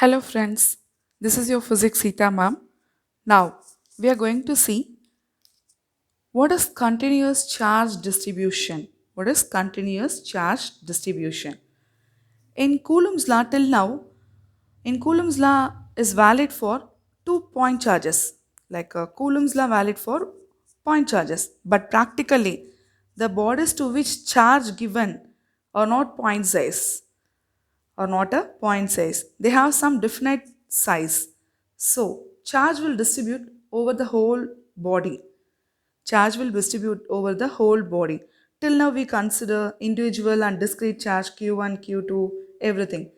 Hello friends, this is your physics Sita ma'am. Now we are going to see what is continuous charge distribution. What is continuous charge distribution? In Coulomb's law till now, in Coulomb's law is valid for 2 point charges. Like Coulomb's law valid for point charges, but practically the bodies to which charge given are not point size or not a point size. They have some definite size. So, charge will distribute over the whole body. Charge will distribute over the whole body. Till now, we consider individual and discrete charge Q1, Q2, everything.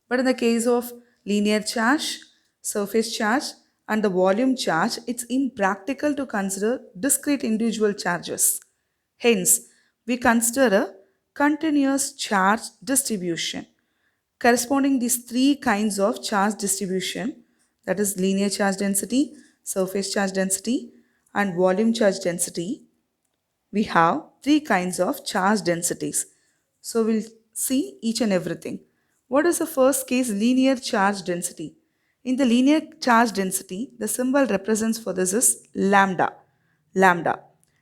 But in the case of linear charge, surface charge, and the volume charge, it's impractical to consider discrete individual charges. Hence, we consider a continuous charge distribution corresponding these three kinds of charge distribution, that is linear charge density, surface charge density, and volume charge density. We have three kinds of charge densities. So we'll see each and everything. What is the first case? Linear charge density. In the linear charge density, the symbol represents for this is lambda. Lambda.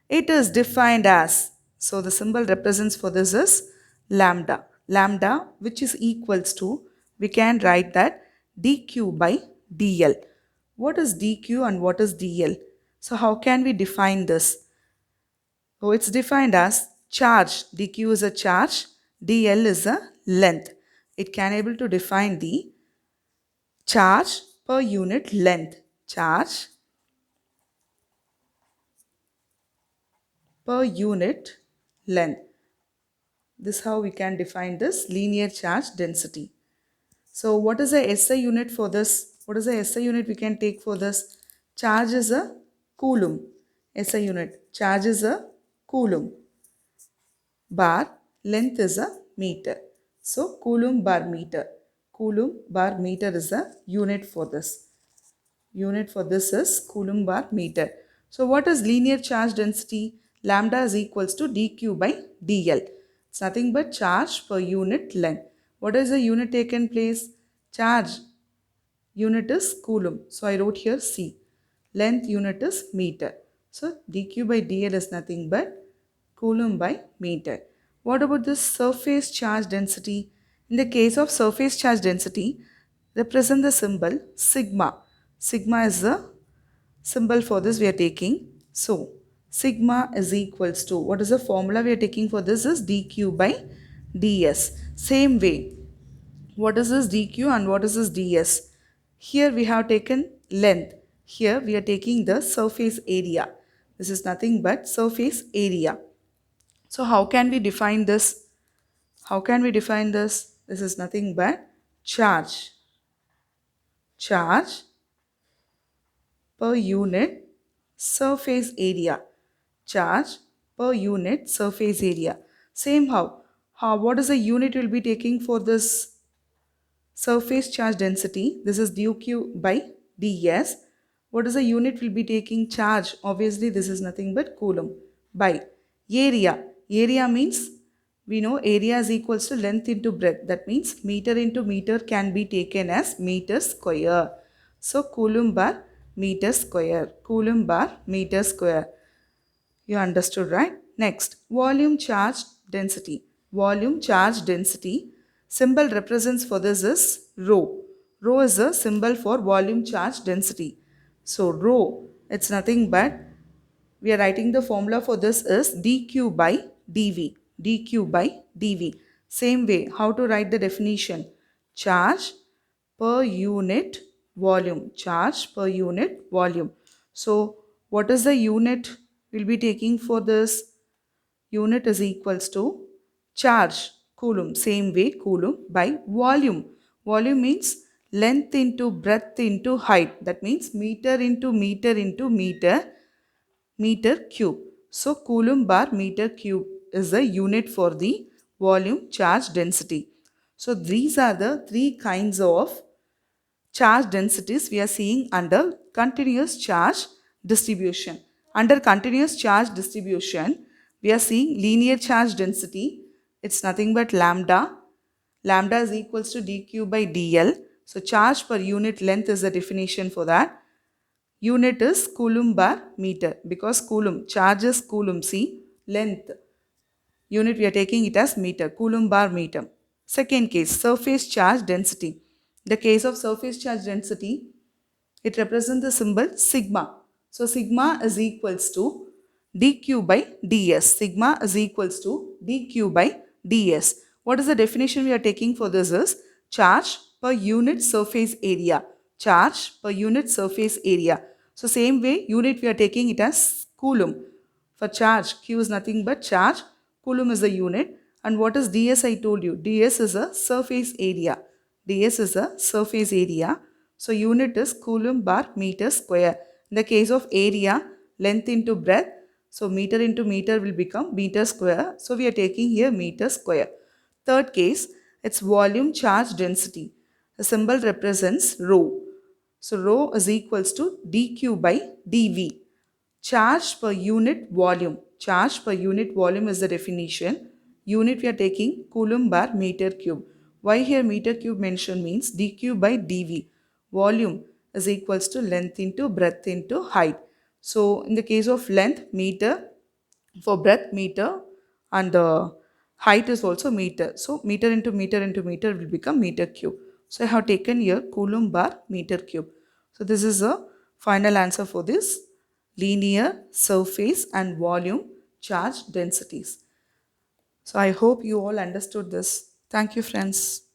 It is defined as, so the symbol represents for this is lambda. Lambda, which is equals to, we can write that dq by dl. What is dq and what is dl? So how can we define this? So it's defined as charge. dq is a charge, dl is a length. It can able to define the charge per unit length. Charge per unit length. This is how we can define this linear charge density. So what is the SI unit for this? What is the SI unit we can take for this? Charge is a coulomb. SI unit. Charge is a coulomb. Bar, length is a meter. So coulomb bar meter. Coulomb bar meter is a unit for this. Unit for this is coulomb bar meter. So what is linear charge density? Lambda is equals to dq by dl. It's nothing but charge per unit length. What is the unit taken place? Charge unit is coulomb. So I wrote here C. Length unit is meter. So dq by dl is nothing but coulomb by meter. What about this surface charge density? In the case of surface charge density, represent the symbol sigma. Sigma is the symbol for this we are taking. So, sigma is equals to, what is the formula we are taking for this is dq by ds. Same way, what is this dq and what is this ds? Here we have taken length. Here we are taking the surface area. This is nothing but surface area. So how can we define this? How can we define this? This is nothing but charge. Charge per unit surface area. Charge per unit surface area. Same how what is the unit we'll be taking for this surface charge density? This is dq by ds. What is the unit we'll be taking? Charge. Obviously this is nothing but coulomb by area. Area means we know area is equals to length into breadth. That means meter into meter can be taken as meter square. So coulomb bar meter square. Coulomb bar meter square. You understood, right? Next, volume charge density. Volume charge density. Symbol represents for this is rho. Rho is a symbol for volume charge density. So rho, it's nothing but we are writing the formula for this is dq by dv. dq by dv. Same way, how to write the definition? Charge per unit volume. Charge per unit volume. So, what is the unit we'll be taking for this? Unit is equals to charge, coulomb. Same way, coulomb by volume. Volume means length into breadth into height. That means meter into meter into meter, meter cube. So, coulomb bar meter cube is the unit for the volume charge density. So, these are the three kinds of charge densities we are seeing under continuous charge distribution. Under continuous charge distribution, we are seeing linear charge density. It's nothing but lambda. Lambda is equals to dq by dl. So charge per unit length is the definition for that. Unit is coulomb per meter because coulomb, charge is coulomb, see, length. Unit we are taking it as meter, coulomb per meter. Second case, surface charge density. The case of surface charge density, it represents the symbol sigma. So sigma is equals to dq by ds. Sigma is equals to dq by ds. What is the definition we are taking for this is charge per unit surface area. Charge per unit surface area. So same way unit we are taking it as coulomb. For charge, Q is nothing but charge, coulomb is a unit. And what is ds I told you? ds is a surface area. ds is a surface area. So unit is coulomb per meter square. In the case of area, length into breadth, so meter into meter will become meter square. So we are taking here meter square. Third case, it's volume charge density. The symbol represents rho. So rho is equals to dq by dv. Charge per unit volume. Charge per unit volume is the definition. Unit we are taking coulomb per meter cube. Why here meter cube mentioned means dq by dv. Volume is equals to length into breadth into height. So in the case of length, meter, for breadth, meter, and height is also meter. So meter into meter into meter will become meter cube. So I have taken here coulomb per meter cube. So this is a final answer for this linear, surface and volume charge densities. So I hope you all understood this. Thank you, friends.